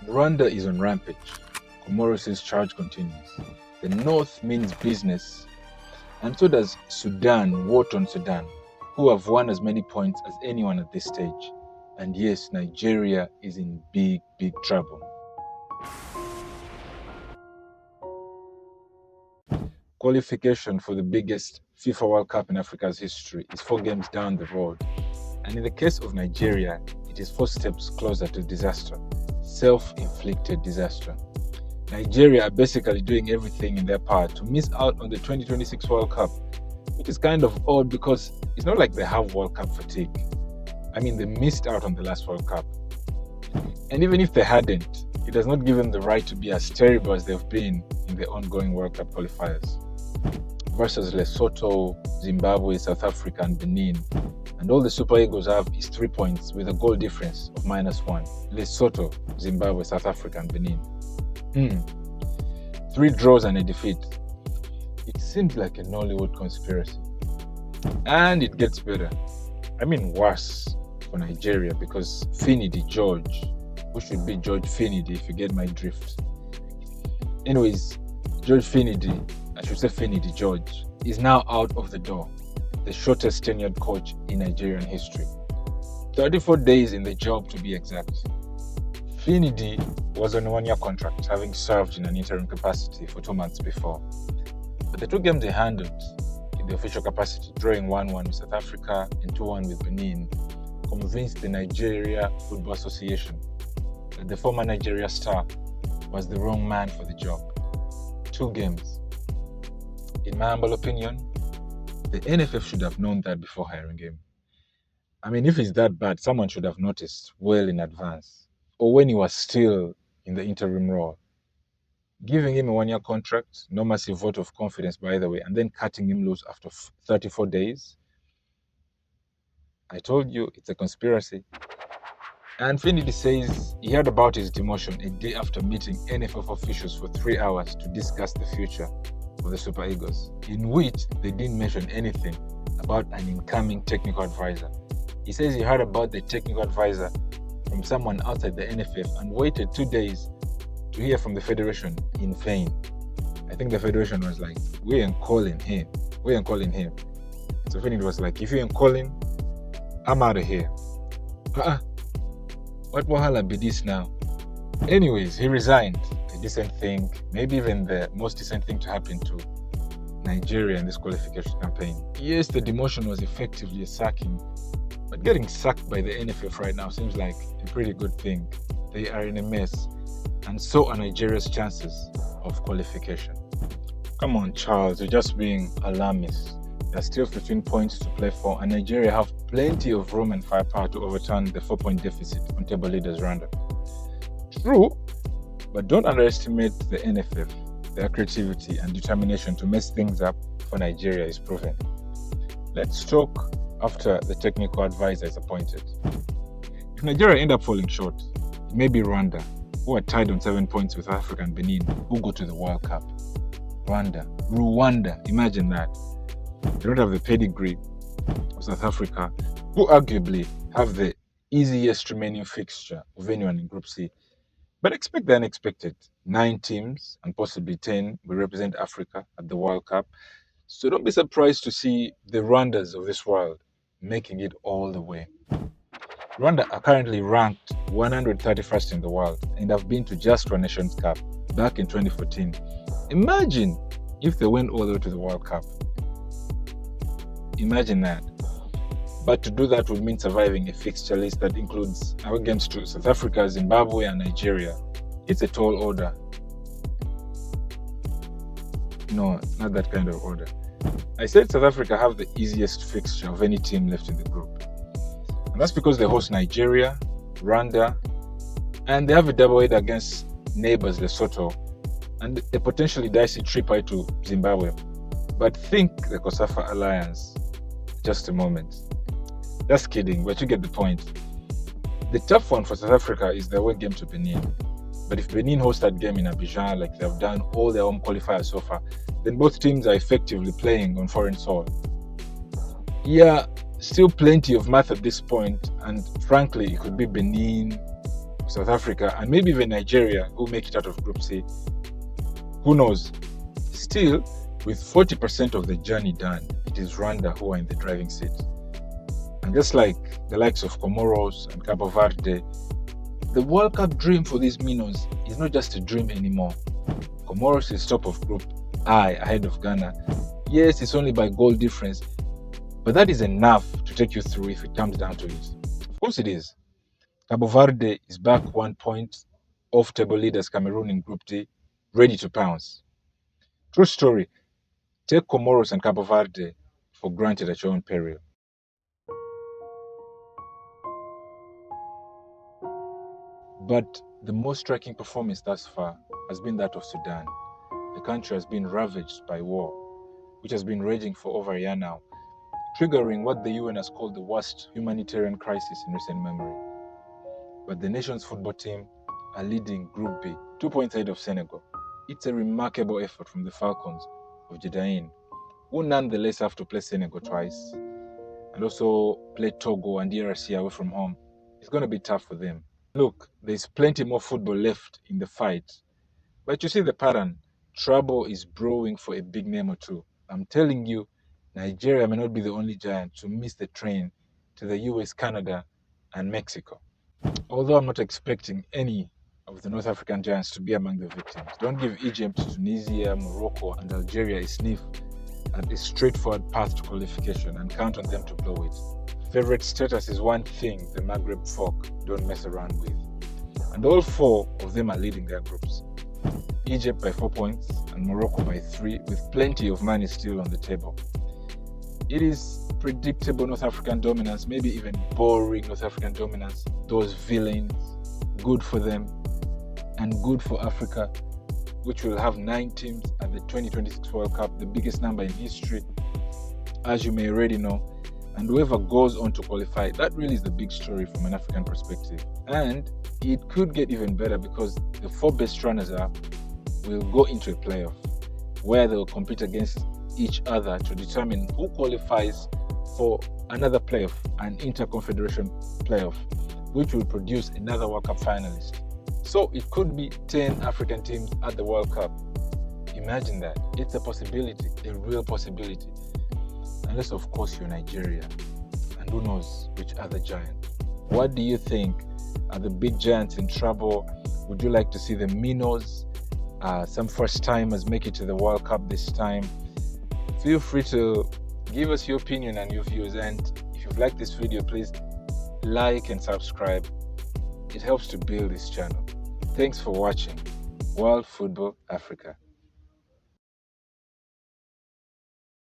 Rwanda is on rampage. Comoros Charge continues. The north means business, and so does Sudan, Wharton Sudan, who have won as many points as anyone at this stage. And yes, Nigeria is in big trouble. Qualification for the biggest FIFA World Cup in Africa's history is 4 games down the road. And in the case of Nigeria, it is 4 steps closer to disaster. Self-inflicted disaster. Nigeria are basically doing everything in their power to miss out on the 2026 World Cup, which is kind of odd because it's not like they have World Cup fatigue. I mean, they missed out on the last World Cup. And even if they hadn't, it does not give them the right to be as terrible as they've been in the ongoing World Cup qualifiers. Versus Lesotho, Zimbabwe, South Africa, and Benin. And all the Super Eagles have is 3 points with a goal difference of -1. Lesotho, Zimbabwe, South Africa, and Benin. 3 draws and a defeat. It seems like a Nollywood conspiracy. And it gets better. I mean worse for Nigeria because Finidi George, who should be George Finidi if you get my drift. Anyways, George Finidi, I should say Finidi George, is now out of the door. The shortest tenured coach in Nigerian history. 34 days in the job to be exact. Finidi was on a 1-year contract, having served in an interim capacity for 2 months before. But the 2 games he handled in the official capacity, drawing 1-1 with South Africa and 2-1 with Benin, convinced the Nigeria Football Association that the former Nigeria star was the wrong man for the job. 2 games. In my humble opinion, the NFF should have known that before hiring him. I mean, if it's that bad, someone should have noticed well in advance, or when he was still in the interim role. Giving him a 1-year contract, no massive vote of confidence by the way, and then cutting him loose after 34 days. I told you, it's a conspiracy. And Finidi says he heard about his demotion a day after meeting NFF officials for 3 hours to discuss the future of the Super Eagles, in which they didn't mention anything about an incoming technical advisor. He says he heard about the technical advisor from someone outside the NFF and waited 2 days to hear from the federation in vain. I think the federation was like, we ain't calling him. So Finidi was like, if you ain't calling, I'm out of here. What wahala be this now? Anyways, he resigned. A decent thing, maybe even the most decent thing to happen to Nigeria in this qualification campaign. Yes, the demotion was effectively a sacking, but getting sacked by the NFF right now seems like a pretty good thing. They are in a mess, and so are Nigeria's chances of qualification. Come on, Charles, you're just being alarmist. There's still 15 points to play for, and Nigeria have plenty of room and firepower to overturn the 4-point deficit on table leaders Rwanda. True, but don't underestimate the NFF. Their creativity and determination to mess things up for Nigeria is proven. Let's talk after the technical advisor is appointed. If Nigeria end up falling short, it may be Rwanda, who are tied on 7 points with Africa and Benin, who go to the World Cup. Rwanda, imagine that. They don't have the pedigree of South Africa, who arguably have the easiest remaining fixture of anyone in Group C. But expect the unexpected. 9 teams and possibly 10 will represent Africa at the World Cup. So don't be surprised to see the Rwandas of this world making it all the way. Rwanda are currently ranked 131st in the world and have been to just one Nations Cup back in 2014. Imagine if they went all the way to the World Cup. Imagine that. But to do that would mean surviving a fixture list that includes our games to South Africa, Zimbabwe, and Nigeria. It's a tall order. No, not that kind of order. I said South Africa have the easiest fixture of any team left in the group. And that's because they host Nigeria, Rwanda, and they have a double header against neighbors Lesotho, and a potentially dicey trip to Zimbabwe. But think the COSAFA Alliance. Just a moment. Just kidding, but you get the point. The tough one for South Africa is their away game to Benin. But if Benin host that game in Abidjan like they've done all their home qualifiers so far, then both teams are effectively playing on foreign soil. Yeah, still plenty of math at this point, and frankly, it could be Benin South Africa, and maybe even Nigeria, who make it out of Group C. Who knows? Still, with 40% of the journey done, it is Rwanda who are in the driving seat. And just like the likes of Comoros and Cabo Verde, the World Cup dream for these minnows is not just a dream anymore. Comoros is top of Group I ahead of Ghana. Yes, it's only by goal difference, but that is enough to take you through if it comes down to it. Of course it is. Cabo Verde is back 1 point off table leaders Cameroon in Group D, ready to pounce. True story. Take Comoros and Cabo Verde for granted at your own peril. But the most striking performance thus far has been that of Sudan. The country has been ravaged by war, which has been raging for over a year now, triggering what the UN has called the worst humanitarian crisis in recent memory. But the nation's football team are leading Group B, 2 points ahead of Senegal. It's a remarkable effort from the Falcons of Jeddah, who nonetheless have to play Senegal twice and also play Togo and DRC away from home. It's going to be tough for them. Look, there's plenty more football left in the fight, but you see the pattern. Trouble is brewing for a big name or two. I'm telling you, Nigeria may not be the only giant to miss the train to the US, Canada, and Mexico. Although I'm not expecting any of the North African giants to be among the victims. Don't give Egypt, Tunisia, Morocco, and Algeria a sniff at a straightforward path to qualification and count on them to blow it. Favorite status is one thing the Maghreb folk don't mess around with. And all 4 of them are leading their groups. Egypt by 4 points and Morocco by 3, with plenty of money still on the table. It is predictable North African dominance, maybe even boring North African dominance. Those villains, good for them and good for Africa, which will have 9 teams at the 2026 World Cup, the biggest number in history, as you may already know. And whoever goes on to qualify, that really is the big story from an African perspective. And it could get even better because the 4 best runners-up will go into a playoff where they will compete against each other to determine who qualifies for another playoff, an interconfederation playoff, which will produce another World Cup finalist. So it could be 10 African teams at the World Cup. Imagine that. It's a possibility, a real possibility. Unless, of course, you're Nigeria. And who knows which other giant. What do you think? Are the big giants in trouble? Would you like to see the minnows, some first-timers make it to the World Cup this time? Feel free to give us your opinion and your views. And if you've liked this video, please like and subscribe. It helps to build this channel. Thanks for watching World Football Africa.